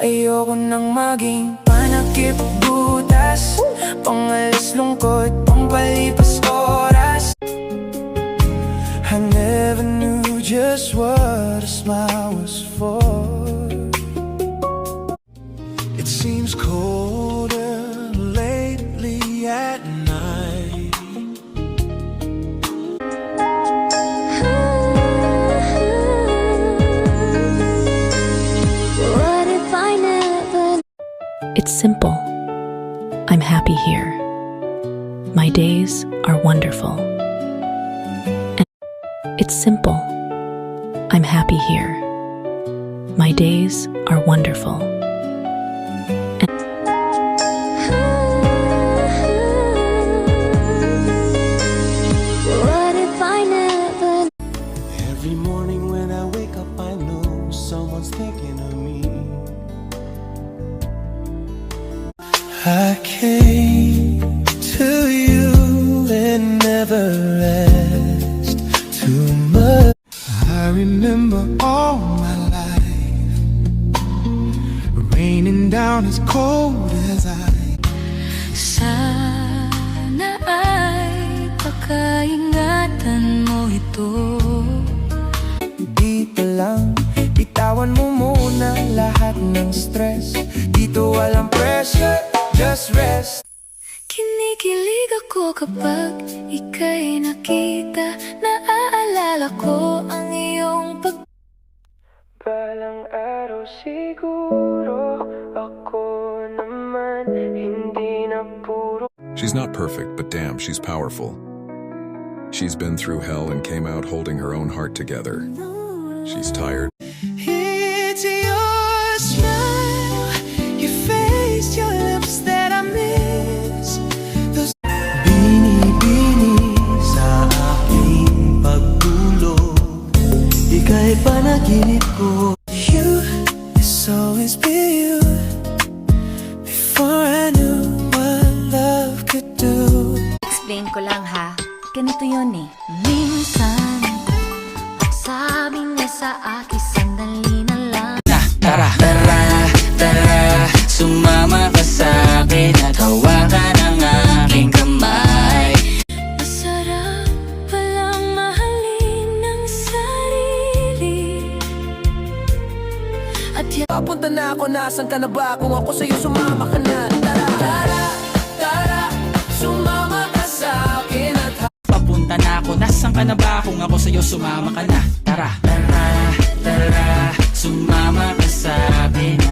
Ayoko nang maging panakip butas, pangalis lungkot, pampalipas oras. I never knew just what a smile was for. It seems colder lately at night. What if I never... It's simple. I'm happy here. My days are wonderful. And it's simple. I'm happy here. My days are wonderful. What if I never... Every morning when I wake up, I know someone's thinking of me. I came to you and never asked too much. I remember all my life raining down as cold as ice. Sana ay pakaingatan mo ito. Dito lang, bitawan mo muna lahat ng stress. Dito walang pressure, just rest. Kinikilig ako kapag ika'y nakita. Naaalala ko ang iyong pag... Balang araw siguro ako naman hindi na puro. She's not perfect, but damn, she's powerful. She's been through hell and came out holding her own heart together. She's tired. It's your smile, your face, your lips that I miss. Those bini-bini sa aking pagtulog, ika'y panaginip ko. You, it's always been you. Before I knew what love could do. Explain ko lang ha, ganito yun eh. Minsan, ang sabi niya sa akin, sandali na lang. Tara, tara, tara, sumama ka sa'kin at hawakan ang aking kamay. Masarap palang mahalin ng sarili. At Papunta na ako, nasan ka na ba? Kung ako sa'yo, sumama ka na. Tara, tara, tara, sumama ka sa'kin at Papunta na ako, nasan ka na ba? Kung ako sa'yo, sumama ka na. Tara, tara, tara, sumama ka sa'kin.